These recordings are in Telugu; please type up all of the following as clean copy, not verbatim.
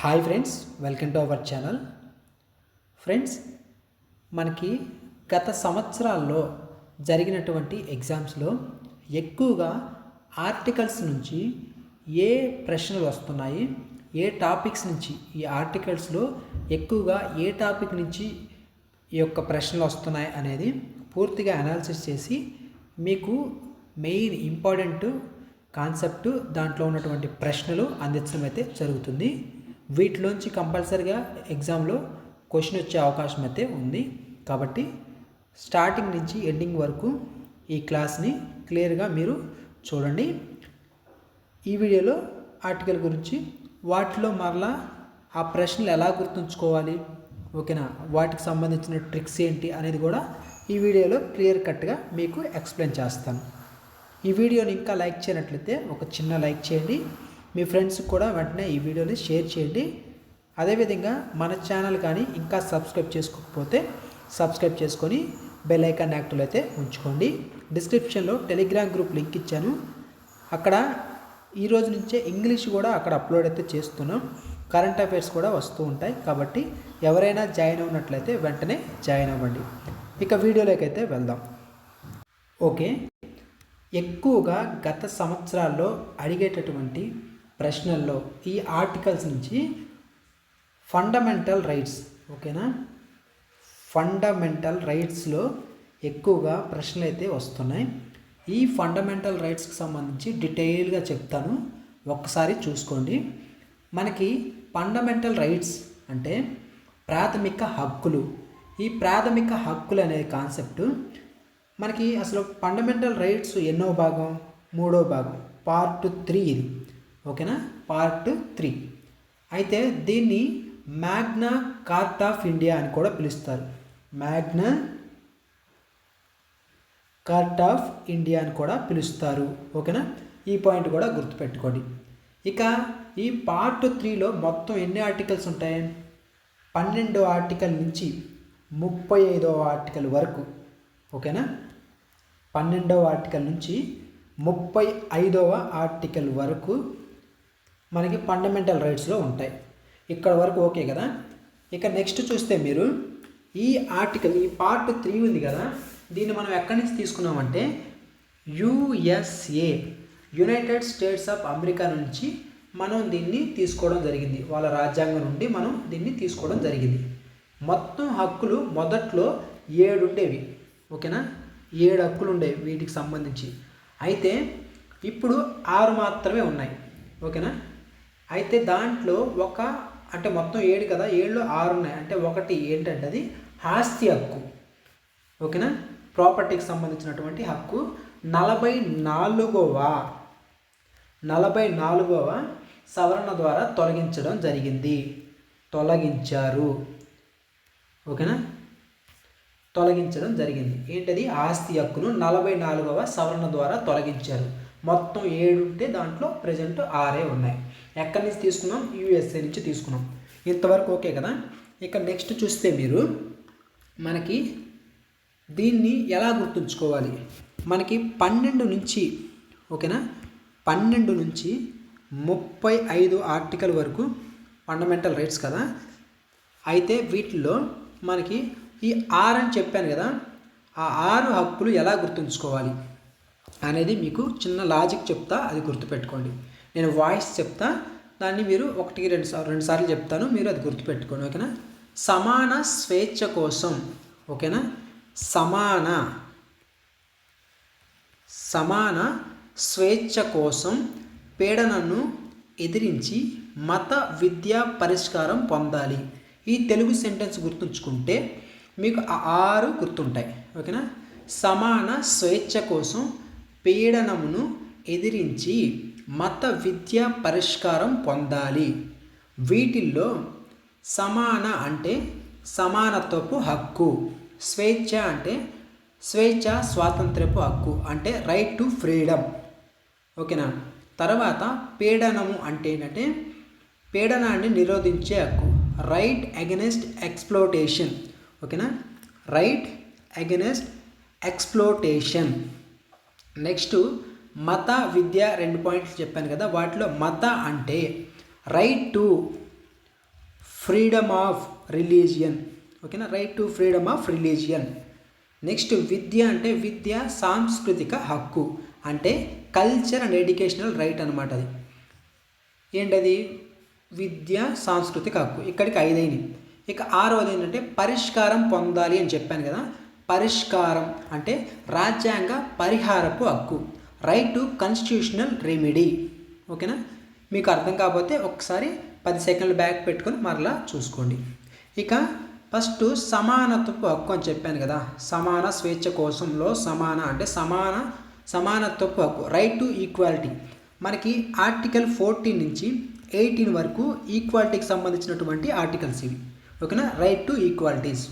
Hi friends, welcome to our channel. Friends, మనకి గత సంవత్సరాల్లో జరిగినటువంటి ఎగ్జామ్స్లో ఎక్కువగా ఆర్టికల్స్ నుంచి ఏ ప్రశ్నలు వస్తున్నాయి, ఏ టాపిక్స్ నుంచి ఈ ఆర్టికల్స్లో ఎక్కువగా ఏ టాపిక్ నుంచి ఈ యొక్క ప్రశ్నలు వస్తున్నాయి అనేది పూర్తిగా అనాలిసిస్ చేసి మీకు మెయిన్ ఇంపార్టెంట్ కాన్సెప్ట్ దాంట్లో ఉన్నటువంటి ప్రశ్నలు అందించడం అయితే జరుగుతుంది. వీటిలోంచి కంపల్సరిగా ఎగ్జామ్లో క్వశ్చన్ వచ్చే అవకాశం అయితే ఉంది. కాబట్టి స్టార్టింగ్ నుంచి ఎండింగ్ వరకు ఈ క్లాస్ని క్లియర్గా మీరు చూడండి. ఈ వీడియోలో ఆర్టికల్ గురించి, వాటిలో మరలా ఆ ప్రశ్నలు ఎలా గుర్తుంచుకోవాలి, ఓకేనా, వాటికి సంబంధించిన ట్రిక్స్ ఏంటి అనేది కూడా ఈ వీడియోలో క్లియర్ కట్గా మీకు ఎక్స్ప్లెయిన్ చేస్తాను. ఈ వీడియోని ఇంకా లైక్ చేయనట్లయితే ఒక చిన్న లైక్ చేయండి. మీ ఫ్రెండ్స్కి కూడా వెంటనే ఈ వీడియోని షేర్ చేయండి. అదేవిధంగా మన ఛానల్ కానీ ఇంకా సబ్స్క్రైబ్ చేసుకోకపోతే సబ్స్క్రైబ్ చేసుకొని బెల్ ఐకాన్ యాక్టివ్ అయితే ఉంచుకోండి. డిస్క్రిప్షన్లో టెలిగ్రామ్ గ్రూప్ లింక్ ఇచ్చాను. అక్కడ ఈ రోజు నుంచే ఇంగ్లీష్ కూడా అక్కడ అప్లోడ్ అయితే చేస్తున్నాం. కరెంట్ అఫైర్స్ కూడా వస్తూ ఉంటాయి. కాబట్టి ఎవరైనా జాయిన్ అవునట్లయితే వెంటనే జాయిన్ అవ్వండి. ఇక వీడియోలోకి అయితే వెళ్దాం. ఓకే, ఎక్కువగా గత సంవత్సరాల్లో అడిగేటటువంటి ప్రశ్నల్లో ఈ ఆర్టికల్స్ నుంచి ఫండమెంటల్ రైట్స్, ఓకేనా, ఫండమెంటల్ రైట్స్లో ఎక్కువగా ప్రశ్నలు అయితే వస్తున్నాయి. ఈ ఫండమెంటల్ రైట్స్కి సంబంధించి డీటెయిల్గా చెప్తాను, ఒక్కసారి చూసుకోండి. మనకి ఫండమెంటల్ రైట్స్ అంటే ప్రాథమిక హక్కులు. ఈ ప్రాథమిక హక్కులు అనే కాన్సెప్ట్ మనకి అసలు ఫండమెంటల్ రైట్స్ ఎన్నో భాగం, మూడో భాగం, పార్ట్ 3 ఇది, ఓకేనా, పార్ట్ 3. అయితే దీన్ని మ్యాగ్నా కార్టా ఆఫ్ ఇండియా అని కూడా పిలుస్తారు. మ్యాగ్నా కార్టా ఆఫ్ ఇండియా అని కూడా పిలుస్తారు, ఓకేనా. ఈ పాయింట్ కూడా గుర్తుపెట్టుకోండి. ఇక ఈ పార్ట్ 3లో మొత్తం ఎన్ని ఆర్టికల్స్ ఉంటాయి? 12వ ఆర్టికల్ నుంచి 35వ ఆర్టికల్ వరకు, ఓకేనా. 12వ ఆర్టికల్ నుంచి 35వ ఆర్టికల్ వరకు మనకి ఫండమెంటల్ రైట్స్లో ఉంటాయి. ఇక్కడ వరకు ఓకే కదా. ఇక నెక్స్ట్ చూస్తే మీరు ఈ ఆర్టికల్, ఈ పార్ట్ 3 ఉంది కదా, దీన్ని మనం ఎక్కడి నుంచి తీసుకున్నామంటే USA, United states of America నుంచి మనం దీన్ని తీసుకోవడం జరిగింది. వాళ్ళ రాజ్యాంగం నుండి మనం దీన్ని తీసుకోవడం జరిగింది. మొత్తం హక్కులు మొదట్లో 7 ఉండేవి, ఓకేనా, 7 హక్కులు ఉండేవి వీటికి సంబంధించి. అయితే ఇప్పుడు 6 మాత్రమే ఉన్నాయి, ఓకేనా. అయితే దాంట్లో అంటే మొత్తం 7 కదా, 7లో 6 ఉన్నాయి. అంటే ఒకటి ఏంటంటే అది ఆస్తి హక్కు, ఓకేనా, ప్రాపర్టీకి సంబంధించినటువంటి హక్కు 44వ సవరణ ద్వారా తొలగించారు, ఓకేనా, తొలగించడం జరిగింది. ఏంటది? ఆస్తి హక్కును 44వ సవరణ ద్వారా తొలగించారు. మొత్తం 7 ఉంటే దాంట్లో ప్రజెంట్ 6 ఉన్నాయి. ఎక్కడి నుంచి తీసుకున్నాం? USA నుంచి తీసుకున్నాం. ఇంతవరకు ఓకే కదా. ఇక నెక్స్ట్ చూస్తే మీరు మనకి దీన్ని ఎలా గుర్తుంచుకోవాలి? మనకి 12 నుంచి, ఓకేనా, 12 నుంచి 35 ఆర్టికల్ వరకు ఫండమెంటల్ రైట్స్ కదా. అయితే వీటిల్లో మనకి ఈ 6 అని చెప్పాను కదా, ఆ 6 హక్కులు ఎలా గుర్తుంచుకోవాలి అనేది మీకు చిన్న లాజిక్ చెప్తా, అది గుర్తుపెట్టుకోండి. నేను వాయిస్ చెప్తా, దాన్ని మీరు 1-2 సార్లు చెప్తాను, మీరు అది గుర్తుపెట్టుకోండి, ఓకేనా. సమాన స్వేచ్ఛ కోసం, ఓకేనా, సమాన స్వేచ్ఛ కోసం పీడనను ఎదిరించి మత విద్యా పరిష్కారం పొందాలి. ఈ తెలుగు సెంటెన్స్ గుర్తుంచుకుంటే మీకు ఆ 6 గుర్తుంటాయి, ఓకేనా. సమాన స్వేచ్ఛ కోసం పీడనమును ఎదిరించి మత విద్యా పరిష్కారం పొందాలి. వీటిల్లో సమాన అంటే సమానత్వపు హక్కు, స్వేచ్ఛ అంటే స్వాతంత్రపు హక్కు, అంటే రైట్ టు ఫ్రీడమ్, ఓకేనా. తర్వాత పీడనము అంటే ఏంటంటే పీడనాన్ని నిరోధించే హక్కు, రైట్ అగెనెస్ట్ ఎక్స్ప్లోటేషన్, ఓకేనా, రైట్ అగెనెస్ట్ ఎక్స్ప్లోటేషన్. నెక్స్ట్ మత విద్య 2 పాయింట్లు చెప్పాను కదా, వాటిలో మత అంటే right to freedom of religion. ఓకేనా, right to freedom of religion. Next విద్య అంటే విద్య సాంస్కృతిక హక్కు, అంటే కల్చర్ అండ్ ఎడ్యుకేషనల్ రైట్ అనమాట. అది ఏంటది? విద్య సాంస్కృతిక హక్కు. ఇక్కడికి 5 అయినాయి. ఇక 6వది ఏంటంటే పరిష్కారం పొందాలి అని చెప్పాను కదా. పరిష్కారం అంటే రాజ్యాంగ పరిహారపు హక్కు, రైట్ టు కాన్స్టిట్యూషనల్ రెమెడీ. ఓకేనా, మీకు అర్థం కాకపోతే ఒకసారి 10 సెకండ్లు బ్యాక్ పెట్టుకొని మరలా చూసుకోండి. ఇక ఫస్ట్ సమానత్వపు హక్కు అని చెప్పాను కదా. సమాన స్వేచ్ఛ కోసంలో సమాన అంటే సమానత్వపు హక్కు, రైట్ టు ఈక్వాలిటీ. మనకి ఆర్టికల్ 14 నుంచి 18 వరకు ఈక్వాలిటీకి సంబంధించినటువంటి ఆర్టికల్స్ ఇవి. ఓకేనా, రైట్ టు ఈక్వాలిటీస్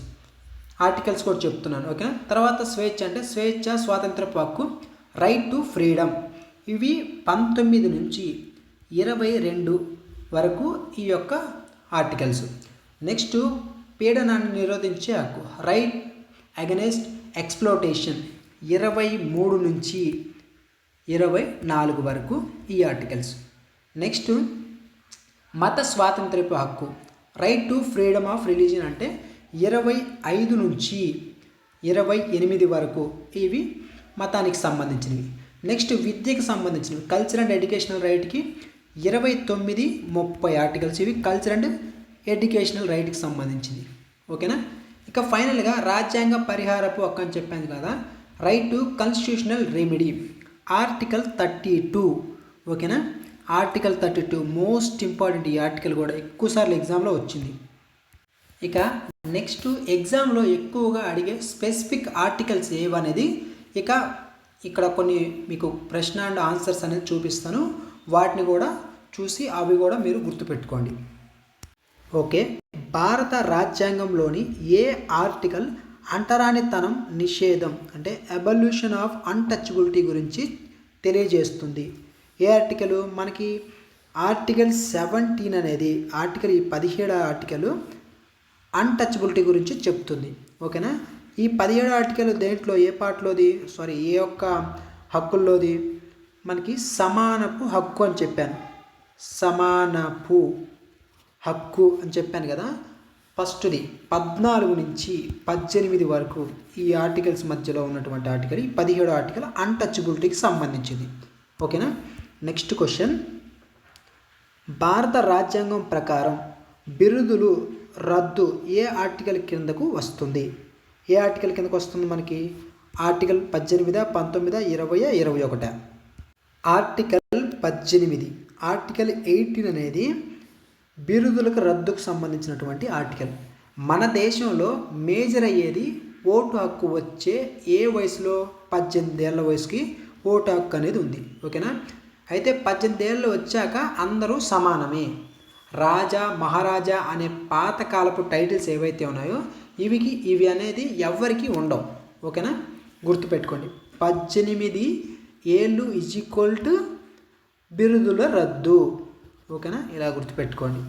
ఆర్టికల్స్ కూడా చెప్తున్నాను. ఓకేనా, తర్వాత స్వేచ్ఛ అంటే స్వేచ్ఛ స్వాతంత్రపు హక్కు, రైట్ టు ఫ్రీడమ్. ఇవి 19 నుంచి 22 వరకు ఈ యొక్క ఆర్టికల్స్. నెక్స్ట్ పీడనాన్ని నిరోధించే హక్కు, రైట్ అగెనెస్ట్ ఎక్స్ప్లోటేషన్, 23 నుంచి 24 వరకు ఈ ఆర్టికల్స్. నెక్స్ట్ మత స్వాతంత్రపు హక్కు, right to freedom of religion అంటే 25 నుంచి 28 వరకు ఇవి మతానికి సంబంధించినవి. నెక్స్ట్ విద్యకు సంబంధించినవి, కల్చర్ అండ్ ఎడ్యుకేషనల్ రైట్కి 29, 30 ఆర్టికల్స్. ఇవి కల్చర్ అండ్ ఎడ్యుకేషనల్ రైట్కి సంబంధించింది. ఓకేనా, ఇక ఫైనల్గా రాజ్యాంగ పరిహారపు హక్కు అని చెప్పాను కదా, right to constitutional remedy, article 32. ఓకేనా, ఆర్టికల్ 32 మోస్ట్ ఇంపార్టెంట్. ఈ ఆర్టికల్ కూడా ఎక్కువసార్లు ఎగ్జామ్లో వచ్చింది. ఇక నెక్స్ట్ ఎగ్జామ్లో ఎక్కువగా అడిగే స్పెసిఫిక్ ఆర్టికల్స్ ఏవనేది ఇక్కడ కొన్ని మీకు ప్రశ్న అండ్ ఆన్సర్స్ అనేది చూపిస్తాను. వాటిని కూడా చూసి అవి కూడా మీరు గుర్తుపెట్టుకోండి. ఓకే, భారత రాజ్యాంగంలోని ఏ ఆర్టికల్ అంటరానితనం నిషేధం అంటే అబాల్యూషన్ ఆఫ్ అన్టచబిలిటీ గురించి తెలియజేస్తుంది? ఏ ఆర్టికల్? మనకి ఆర్టికల్ 17 అనేది ఈ 17 ఆర్టికల్ అన్టచబిలిటీ గురించి చెప్తుంది. ఓకేనా, ఈ 17 ఆర్టికల్ దేంట్లో ఏ పార్ట్లోది ఏ యొక్క హక్కుల్లోది? మనకి సమానపు హక్కు అని చెప్పాను. సమానపు హక్కు అని చెప్పాను కదా. ఫస్ట్ది 14 నుంచి 18 వరకు ఈ ఆర్టికల్స్ మధ్యలో ఉన్నటువంటి ఆర్టికల్, ఈ 17 ఆర్టికల్ అన్టచబిలిటీకి సంబంధించింది. ఓకేనా, నెక్స్ట్ క్వశ్చన్, భారత రాజ్యాంగం ప్రకారం బిరుదులు రద్దు ఏ ఆర్టికల్ కిందకు వస్తుంది? ఏ ఆర్టికల్ కిందకు వస్తుంది? మనకి ఆర్టికల్ 18, 19, 20, 21. ఆర్టికల్ 18. ఆర్టికల్ 18 అనేది బిరుదులకు రద్దుకు సంబంధించినటువంటి ఆర్టికల్. మన దేశంలో మేజర్ అయ్యేది ఓటు హక్కు వచ్చే ఏ వయసులో? 18 ఏళ్ల వయసుకి ఓటు హక్కు అనేది ఉంది. ఓకేనా, అయితే 18 ఏళ్ళు వచ్చాక అందరూ సమానమే. రాజా మహారాజా అనే పాతకాలపు టైటిల్స్ ఏవైతే ఉన్నాయో ఇవి అనేది ఎవరికి ఉండవు. ఓకేనా, గుర్తుపెట్టుకోండి. 18 ఏళ్ళు = బిరుదుల రద్దు. ఓకేనా, ఇలా గుర్తుపెట్టుకోండి.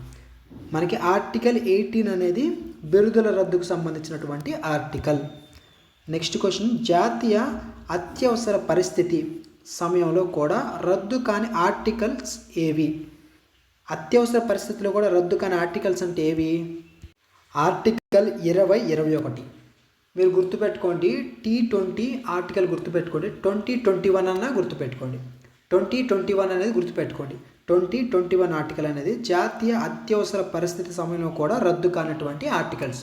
మనకి ఆర్టికల్ 18 అనేది బిరుదుల రద్దుకు సంబంధించినటువంటి ఆర్టికల్. నెక్స్ట్ క్వశ్చన్, జాతీయ అత్యవసర పరిస్థితి సమయంలో కూడా రద్దు కాని ఆర్టికల్స్ ఏవి? అత్యవసర పరిస్థితిలో కూడా రద్దు కాని ఆర్టికల్స్ అంటే ఏవి? ఆర్టికల్ 20, 21. మీరు గుర్తుపెట్టుకోండి. T20 ఆర్టికల్ గుర్తుపెట్టుకోండి. 2021 అన్నా గుర్తుపెట్టుకోండి. 2021 అనేది గుర్తుపెట్టుకోండి. 2021 ఆర్టికల్ అనేది జాతీయ అత్యవసర పరిస్థితి సమయంలో కూడా రద్దు కానటువంటి ఆర్టికల్స్.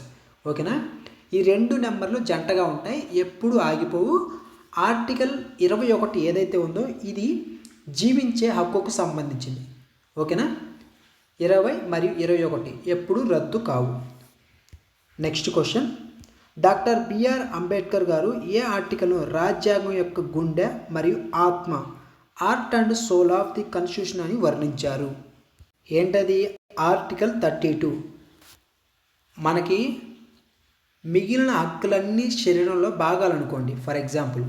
ఓకేనా, ఈ 2 నెంబర్లు జంటగా ఉంటాయి, ఎప్పుడు ఆగిపోవు. ఆర్టికల్ 21 ఏదైతే ఉందో ఇది జీవించే హక్కుకు సంబంధించింది. ఓకేనా, 20 మరియు 21 ఎప్పుడు రద్దు కావు. Next question, doctor B R Ambedkar గారు ఏ ఆర్టికల్ను రాజ్యాంగం యొక్క గుండె మరియు ఆత్మ, heart and soul of the constitution అని వర్ణించారు? ఏంటది? ఆర్టికల్ 32. మనకి మిగిలిన హక్కులన్నీ శరీరంలో భాగాలు అనుకోండి. ఫర్ ఎగ్జాంపుల్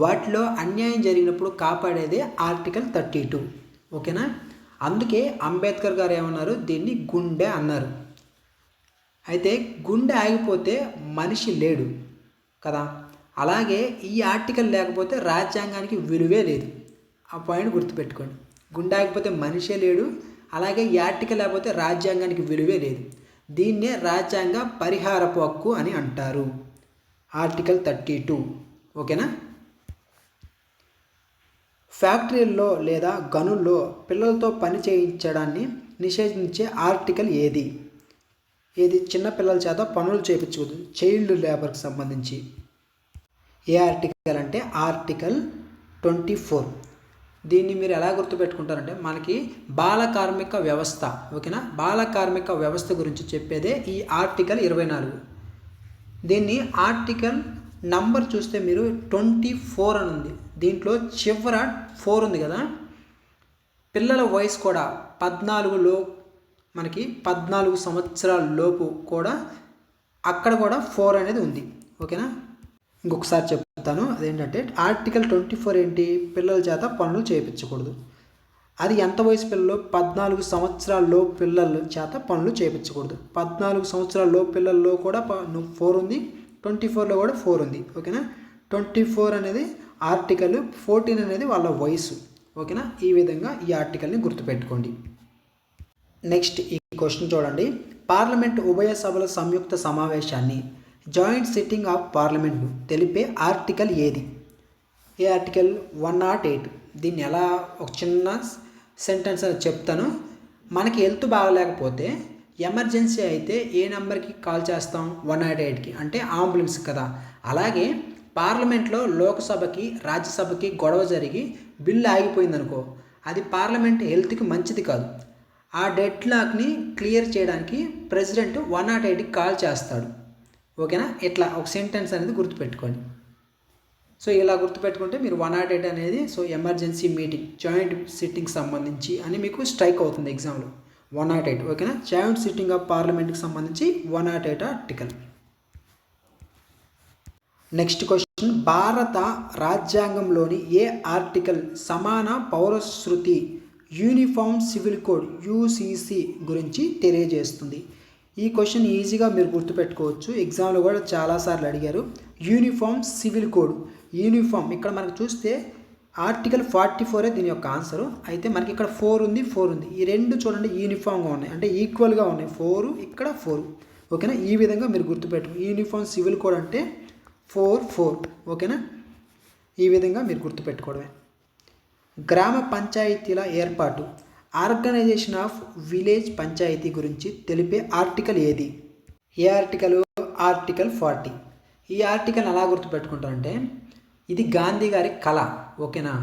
వాటిలో అన్యాయం జరిగినప్పుడు కాపాడేదే ఆర్టికల్ 32. ఓకేనా, అందుకే అంబేద్కర్ గారు ఏమన్నారు? దీన్ని గుండె అన్నారు. అయితే గుండె ఆగిపోతే మనిషి లేడు కదా. అలాగే ఈ ఆర్టికల్ లేకపోతే రాజ్యాంగానికి విలువే లేదు. ఆ పాయింట్ గుర్తుపెట్టుకోండి. గుండె ఆగిపోతే మనిషే లేడు, అలాగే ఈ ఆర్టికల్ లేకపోతే రాజ్యాంగానికి విలువే లేదు. దీన్నే రాజ్యాంగ పరిహారపు హక్కు అని అంటారు. ఆర్టికల్ 32. ఓకేనా. ఫ్యాక్టరీల్లో లేదా గనుల్లో పిల్లలతో పని చేయించడాన్ని నిషేధించే ఆర్టికల్ ఏది? చిన్న పిల్లల చేత పనులు చేయించకూడదు, చైల్డ్ లేబర్కి సంబంధించి. ఏ ఆర్టికల్ అంటే ఆర్టికల్ 24. దీన్ని మీరు ఎలా గుర్తుపెట్టుకుంటారంటే మనకి బాల కార్మిక వ్యవస్థ, ఓకేనా, బాల కార్మిక వ్యవస్థ గురించి చెప్పేదే ఈ ఆర్టికల్ 24. దీన్ని ఆర్టికల్ నంబర్ చూస్తే మీరు 24 అని ఉంది. దీంట్లో చివర 4 ఉంది కదా. పిల్లల వయసు కూడా 14లో మనకి 14 సంవత్సరాల లోపు కూడా అక్కడ కూడా 4 అనేది ఉంది. ఓకేనా. ఇంకొకసారి చెప్తాను, అదేంటంటే ఆర్టికల్ 24 ఏంటి? పిల్లల చేత పనులు చేయించకూడదు. అది ఎంత వయసు పిల్లలు? 14 సంవత్సరాల్లో పిల్లల చేత పనులు చేయించకూడదు. 14 సంవత్సరాల్లో పిల్లల్లో కూడా 4 ఉంది, 24లో కూడా 4 ఉంది. ఓకేనా. 24 అనేది ఆర్టికల్, 14 అనేది వాళ్ళ వయసు. ఓకేనా. ఈ విధంగా ఈ ఆర్టికల్ని గుర్తుపెట్టుకోండి. నెక్స్ట్ ఈ క్వశ్చన్ చూడండి. పార్లమెంట్ ఉభయ సభల సంయుక్త సమావేశాన్ని, జాయింట్ సిట్టింగ్ ఆఫ్ పార్లమెంట్ తెలిపే ఆర్టికల్ ఏది? ఏ ఆర్టికల్? 108. దీన్ని ఎలా ఒక చిన్న సెంటెన్స్ అని చెప్తాను. మనకి హెల్త్ బాగలేకపోతే ఎమర్జెన్సీ అయితే ఏ నెంబర్కి కాల్ చేస్తాం? 108కి, అంటే అంబులెన్స్ కదా. అలాగే పార్లమెంట్లో లోక్సభకి రాజ్యసభకి గొడవ జరిగి బిల్లు ఆగిపోయిందనుకో, అది పార్లమెంట్ హెల్త్కి మంచిది కాదు. ఆ డెడ్లాక్ని క్లియర్ చేయడానికి ప్రెసిడెంట్ 108కి కాల్ చేస్తాడు. ఓకేనా. ఇట్లా ఒక సెంటెన్స్ అనేది గుర్తుపెట్టుకోండి. సో ఇలా గుర్తుపెట్టుకుంటే మీరు 108 అనేది ఎమర్జెన్సీ మీటింగ్, జాయింట్ సిట్టింగ్ సంబంధించి అని మీకు స్ట్రైక్ అవుతుంది ఎగ్జామ్లో. 108. ఓకేనా. జాయింట్ సిట్టింగ్ ఆఫ్ పార్లమెంట్కి సంబంధించి 108 ఆర్టికల్. Next question. భారత రాజ్యాంగంలోని ఏ ఆర్టికల్ సమాన పౌరశృతి యూనిఫామ్ సివిల్ కోడ్ యూసీసీ గురించి తెలియజేస్తుంది? ఈ క్వశ్చన్ ఈజీగా మీరు గుర్తుపెట్టుకోవచ్చు, ఎగ్జామ్లో కూడా చాలాసార్లు అడిగారు. Uniform civil code. యూనిఫామ్ ఇక్కడ మనకు చూస్తే ఆర్టికల్ 44 దీని యొక్క ఆన్సరు. అయితే మనకి ఇక్కడ 4 ఉంది. ఈ రెండు చూడండి యూనిఫామ్గా ఉన్నాయి, అంటే ఈక్వల్గా ఉన్నాయి. 4 ఇక్కడ 4. ఓకేనా. ఈ విధంగా మీరు గుర్తుపెట్టుకో. యూనిఫామ్ సివిల్ కోడ్ అంటే 4. ఓకేనా. ఈ విధంగా మీరు గుర్తుపెట్టుకోవడమే. గ్రామ పంచాయతీల ఏర్పాటు, ఆర్గనైజేషన్ ఆఫ్ విలేజ్ పంచాయతీ గురించి తెలిపే ఆర్టికల్ ఏది? ఏ ఆర్టికల్? ఆర్టికల్ 40. ఈ ఆర్టికల్ ఎలా గుర్తుపెట్టుకుంటారంటే ఇది గాంధీ గారి కళ. ఓకేనా.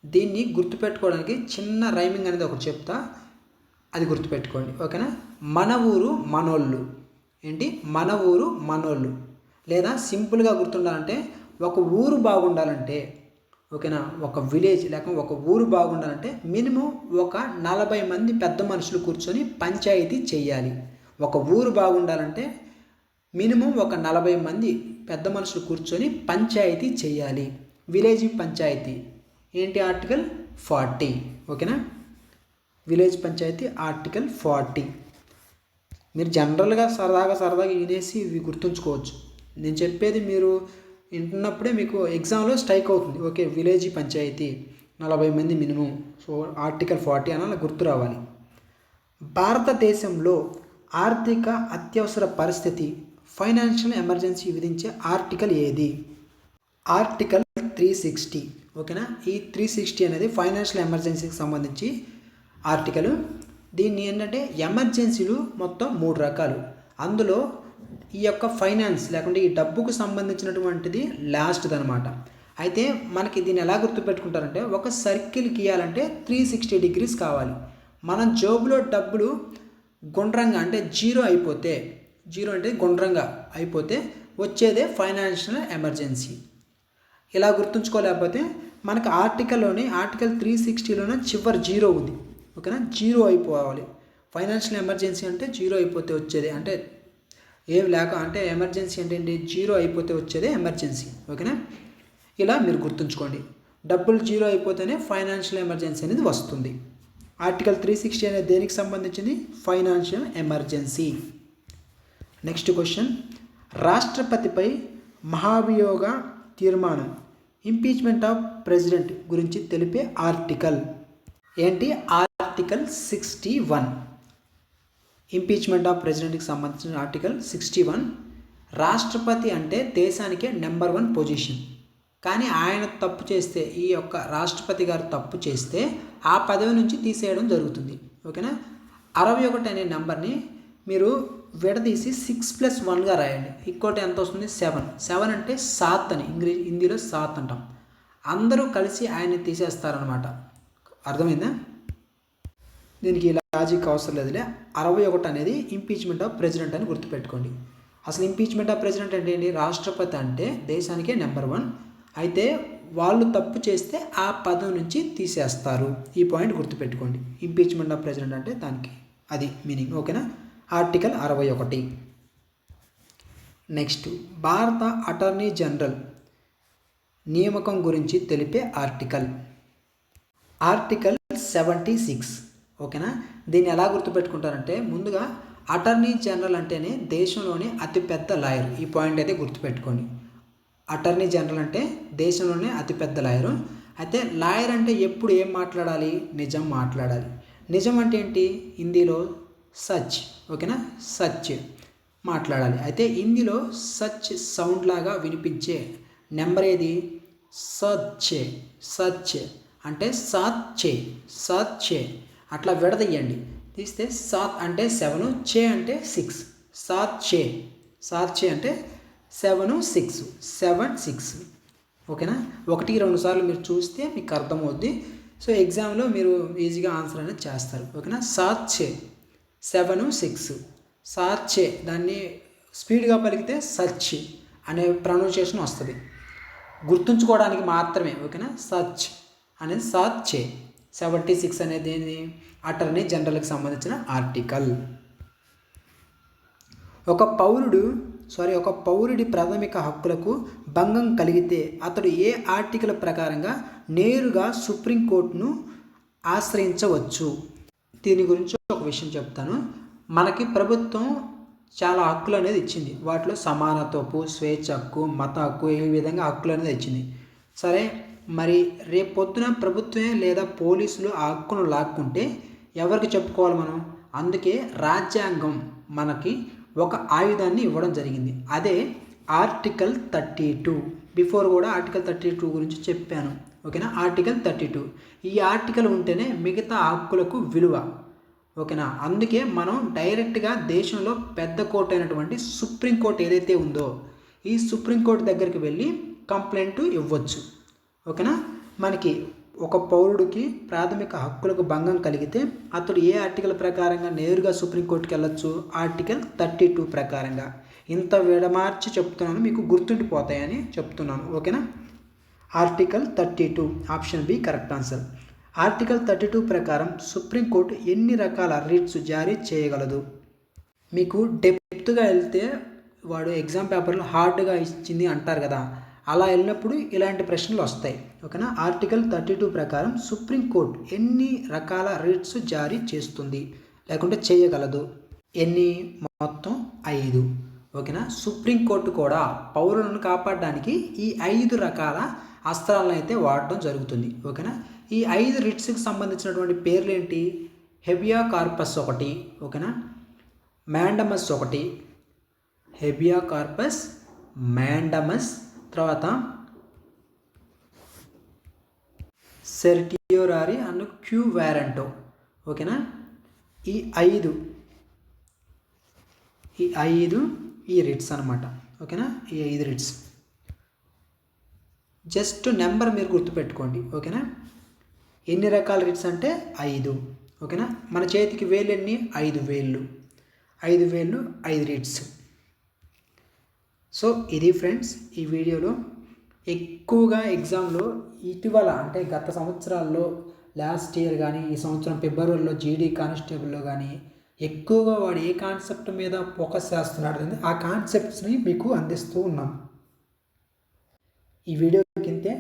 దీన్ని గుర్తుపెట్టుకోవడానికి చిన్న రైమింగ్ అనేది ఒకటి చెప్తా, అది గుర్తుపెట్టుకోండి. ఓకేనా. మన ఊరు మనోళ్ళు. ఏంటి? మన ఊరు మనోళ్ళు. లేదా సింపుల్గా గుర్తుండాలంటే ఒక ఊరు బాగుండాలంటే, ఓకేనా, ఒక విలేజ్ లేక ఒక ఊరు బాగుండాలంటే మినిమం ఒక 40 మంది పెద్ద మనుషులు కూర్చొని పంచాయతీ చేయాలి. ఒక ఊరు బాగుండాలంటే మినిమం ఒక 40 మంది పెద్ద మనుషులు కూర్చొని పంచాయతీ చేయాలి. విలేజ్ పంచాయతీ ఏంటి? ఆర్టికల్ 40. ఓకేనా. Village panchayati article 40. మీరు జనరల్గా సరదాగా వినేసి ఇవి గుర్తుంచుకోవచ్చు. నేను చెప్పేది మీరు వింటున్నప్పుడే మీకు ఎగ్జామ్లో స్ట్రైక్ అవుతుంది. ఓకే, విలేజ్ పంచాయతీ 40 మంది మినిమం. సో ఆర్టికల్ 40 అలా గుర్తు రావాలి. భారతదేశంలో ఆర్థిక అత్యవసర పరిస్థితి, ఫైనాన్షియల్ ఎమర్జెన్సీ విధించే ఆర్టికల్ ఏది? ఆర్టికల్ 360. ఓకేనా. ఈ 360 అనేది ఫైనాన్షియల్ ఎమర్జెన్సీకి సంబంధించి ఆర్టికల్. దీన్ని ఏంటంటే ఎమర్జెన్సీలు మొత్తం 3 రకాలు. అందులో ఈ యొక్క ఫైనాన్స్ లేకుంటే ఈ డబ్బుకు సంబంధించినటువంటిది లాస్ట్ది అనమాట. అయితే మనకి దీన్ని ఎలా గుర్తుపెట్టుకుంటారంటే ఒక సర్కిల్ గీయాలంటే 360 డిగ్రీస్ కావాలి. మనం జోబులో డబ్బులు గుండ్రంగా అంటే జీరో అంటే గుండ్రంగా అయిపోతే వచ్చేదే ఫైనాన్షియల్ ఎమర్జెన్సీ. ఇలా గుర్తుంచుకోలేకపోతే మనకు ఆర్టికల్ 360లోనే చివరి జీరో ఉంది. ఓకేనా. జీరో అయిపోవాలి. ఫైనాన్షియల్ ఎమర్జెన్సీ అంటే జీరో అయిపోతే వచ్చేది, అంటే ఏం లేక అంటే ఎమర్జెన్సీ అంటే ఏంటి? జీరో అయిపోతే వచ్చేదే ఎమర్జెన్సీ. ఓకేనా. ఇలా మీరు గుర్తుంచుకోండి. డబ్బులు జీరో అయిపోతేనే ఫైనాన్షియల్ ఎమర్జెన్సీ అనేది వస్తుంది. ఆర్టికల్ 360 అనేది దేనికి సంబంధించింది? Financial emergency. Next question. రాష్ట్రపతిపై మహాభియోగ తీర్మానం, ఇంపీచ్మెంట్ ఆఫ్ ప్రెసిడెంట్ గురించి తెలిపే ఆర్టికల్ ఏంటి? ఆర్టికల్ 61. ఇంపీచ్మెంట్ ఆఫ్ ప్రెసిడెంట్కి సంబంధించిన ఆర్టికల్ 61. రాష్ట్రపతి అంటే దేశానికే నెంబర్ 1 పొజిషన్. కానీ ఆయన తప్పు చేస్తే, ఈ యొక్క రాష్ట్రపతి గారు తప్పు చేస్తే ఆ పదవి నుంచి తీసేయడం జరుగుతుంది. ఓకేనా. 61 అనే నెంబర్ని మీరు విడదీసి 6+1గా రాయండి. ఇంకోటి ఎంత వస్తుంది? 7. 7 అంటే 7 అని హిందీలో 7 అంటాం. అందరూ కలిసి ఆయన్ని తీసేస్తారనమాట. అర్థమైందా? దీనికి లాజిక్ అవసరం లేదులే. 61 అనేది ఇంపీచ్మెంట్ ఆఫ్ ప్రెసిడెంట్ అని గుర్తుపెట్టుకోండి. అసలు ఇంపీచ్మెంట్ ఆఫ్ ప్రెసిడెంట్ అంటే ఏంటి? రాష్ట్రపతి అంటే దేశానికే నెంబర్ 1. అయితే వాళ్ళు తప్పు చేస్తే ఆ పదవి నుంచి తీసేస్తారు. ఈ పాయింట్ గుర్తుపెట్టుకోండి. ఇంపీచ్మెంట్ ఆఫ్ ప్రెసిడెంట్ అంటే దానికి అది మీనింగ్. ఓకేనా. ఆర్టికల్ 61. నెక్స్ట్, భారత అటార్నీ జనరల్ నియామకం గురించి తెలిపే ఆర్టికల్ 76. ఓకేనా. దీన్ని ఎలా గుర్తుపెట్టుకుంటారంటే, ముందుగా అటార్నీ జనరల్ అంటేనే దేశంలోనే అతిపెద్ద లాయర్. ఈ పాయింట్ అయితే గుర్తుపెట్టుకోండి. అటార్నీ జనరల్ అంటే దేశంలోనే అతిపెద్ద లాయరు. అయితే లాయర్ అంటే ఎప్పుడు ఏం మాట్లాడాలి? నిజం మాట్లాడాలి. నిజం అంటే ఏంటి? హిందీలో సచ్. ఓకేనా. సచ్ మాట్లాడాలి. అయితే హిందీలో సచ్ సౌండ్ లాగా వినిపించే నెంబర్ ఏది? సచ్చే. సచ్ అంటే సచ్చే. సచ్చే అట్లా విడదీయండి. తీస్తే సాత్ అంటే 7, చే అంటే 6. సాచ్చే. సాచ్చే అంటే 7, 6. 7, 6. ఓకేనా. 1, 2 సార్లు మీరు చూస్తే మీకు అర్థమవుద్ది. సో ఎగ్జామ్లో మీరు ఈజీగా ఆన్సర్ అనేది చేస్తారు. ఓకేనా. సాచ్చే 7, 6. సాచ్చే దాన్ని స్పీడ్గా పలికితే సచ్ అనే ప్రొనౌన్సియేషన్ వస్తుంది. గుర్తుంచుకోవడానికి మాత్రమే. ఓకేనా. సచ్ అనేది సాచ్చే. 76 అనేది అటార్నీ జనరల్కి సంబంధించిన ఆర్టికల్. ఒక పౌరుడి ప్రాథమిక హక్కులకు భంగం కలిగితే అతడు ఏ ఆర్టికల్ ప్రకారంగా నేరుగా సుప్రీంకోర్టును ఆశ్రయించవచ్చు. దీని గురించి ఒక విషయం చెప్తాను. మనకి ప్రభుత్వం చాలా హక్కులు అనేది ఇచ్చింది. వాటిలో సమానత్వపు, స్వేచ్ఛ హక్కు, మత హక్కు, ఈ విధంగా హక్కులు అనేది ఇచ్చింది. సరే, మరి రేపు పొద్దున ప్రభుత్వమే లేదా పోలీసులు ఆ హక్కును లాక్కుంటే ఎవరికి చెప్పుకోవాలి మనం? అందుకే రాజ్యాంగం మనకి ఒక ఆయుధాన్ని ఇవ్వడం జరిగింది. అదే ఆర్టికల్ 32. బిఫోర్ కూడా ఆర్టికల్ 32 గురించి చెప్పాను. ఓకేనా. ఆర్టికల్ 32 ఈ ఆర్టికల్ ఉంటేనే మిగతా హక్కులకు విలువ. ఓకేనా. అందుకే మనం డైరెక్ట్గా దేశంలో పెద్ద కోర్టు అయినటువంటి సుప్రీంకోర్టు ఏదైతే ఉందో ఈ సుప్రీంకోర్టు దగ్గరికి వెళ్ళి కంప్లైంట్ ఇవ్వచ్చు. ఓకేనా. మనకి ఒక పౌరుడికి ప్రాథమిక హక్కులకు భంగం కలిగితే అతడు ఏ ఆర్టికల్ ప్రకారంగా నేరుగా సుప్రీంకోర్టుకి వెళ్ళొచ్చు? ఆర్టికల్ 32 ప్రకారంగా. ఇంత విడమార్చి చెప్తున్నాను, మీకు గుర్తుండిపోతాయని చెప్తున్నాను. ఓకేనా. Article 32 option B correct answer. Article 32 ప్రకారం సుప్రీంకోర్టు ఎన్ని రకాల రిట్స్ జారీ చేయగలదు? మీకు డెప్త్గా వెళ్తే వాడు ఎగ్జామ్ పేపర్లో హార్డ్గా ఇచ్చింది అంటారు కదా, అలా వెళ్ళినప్పుడు ఇలాంటి ప్రశ్నలు వస్తాయి. ఓకేనా. ఆర్టికల్ 32 ప్రకారం సుప్రీంకోర్టు ఎన్ని రకాల రిట్స్ జారీ చేస్తుంది లేకుంటే చేయగలదు? ఎన్ని? మొత్తం 5. ఓకేనా. సుప్రీంకోర్టు కూడా పౌరులను కాపాడడానికి ఈ 5 రకాల అస్త్రాలను అయితే వాడటం జరుగుతుంది. ఓకేనా. ఈ 5 రిట్స్కి సంబంధించినటువంటి పేర్లు ఏంటి? హెబియా కార్పస్ 1. ఓకేనా. మ్యాండమస్ 1. హెబియా కార్పస్, మ్యాండమస్, తర్వాత సెర్టియోరారీ అండ్ క్యూ వారెంటో. ఓకేనా. ఈ 5 ఈ రిట్స్ అనమాట. ఓకేనా. ఈ 5 రిట్స్ జస్ట్ నెంబర్ మీరు గుర్తుపెట్టుకోండి. ఓకేనా. ఎన్ని రకాల రిట్స్ అంటే 5. ఓకేనా. మన చేతికి వేలు ఎన్ని? 5 వేళ్ళు. 5 వేళ్ళు 5 రిట్స్. సో ఇది ఫ్రెండ్స్, ఈ వీడియోలో ఎక్కువగా ఎగ్జామ్లో ఇటీవల అంటే గత సంవత్సరాల్లో లాస్ట్ ఇయర్ కానీ ఈ సంవత్సరం ఫిబ్రవరిలో జీడీ కానిస్టేబుల్లో కానీ ఎక్కువగా వాడు ఏ కాన్సెప్ట్ మీద ఫోకస్ చేస్తున్నాడు అనేది ఆ కాన్సెప్ట్స్ని మీకు అందిస్తూ ఉన్నాం. ఈ వీడియో కిందే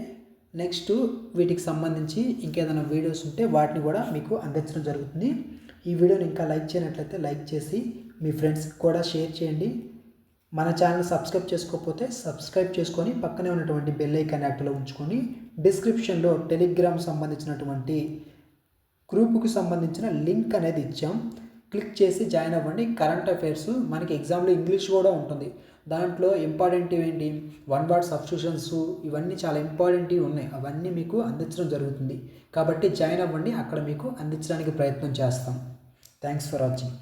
నెక్స్ట్ వీటికి సంబంధించి ఇంకేదైనా వీడియోస్ ఉంటే వాటిని కూడా మీకు అందించడం జరుగుతుంది. ఈ వీడియోని ఇంకా లైక్ చేయనట్లయితే లైక్ చేసి మీ ఫ్రెండ్స్కి కూడా షేర్ చేయండి. మన ఛానల్ సబ్స్క్రైబ్ చేసుకోకపోతే సబ్స్క్రైబ్ చేసుకొని పక్కనే ఉన్నటువంటి బెల్ ఐకాన్ యాక్టివ్లో ఉంచుకొని డిస్క్రిప్షన్లో టెలిగ్రామ్ సంబంధించినటువంటి గ్రూపుకు సంబంధించిన లింక్ అనేది ఇచ్చాం. క్లిక్ చేసి జాయిన్ అవ్వండి. కరెంట్ అఫైర్స్ మనకి ఎగ్జామ్లో ఇంగ్లీష్ కూడా ఉంటుంది. దాంట్లో ఇంపార్టెంట్ ఏంటి, వన్ వర్డ్ సబ్స్టిట్యూషన్స్, ఇవన్నీ చాలా ఇంపార్టెంట్వి ఉన్నాయి. అవన్నీ మీకు అందించడం జరుగుతుంది. కాబట్టి జాయిన్ అవ్వండి, అక్కడ మీకు అందించడానికి ప్రయత్నం చేస్తాం. Thanks for watching.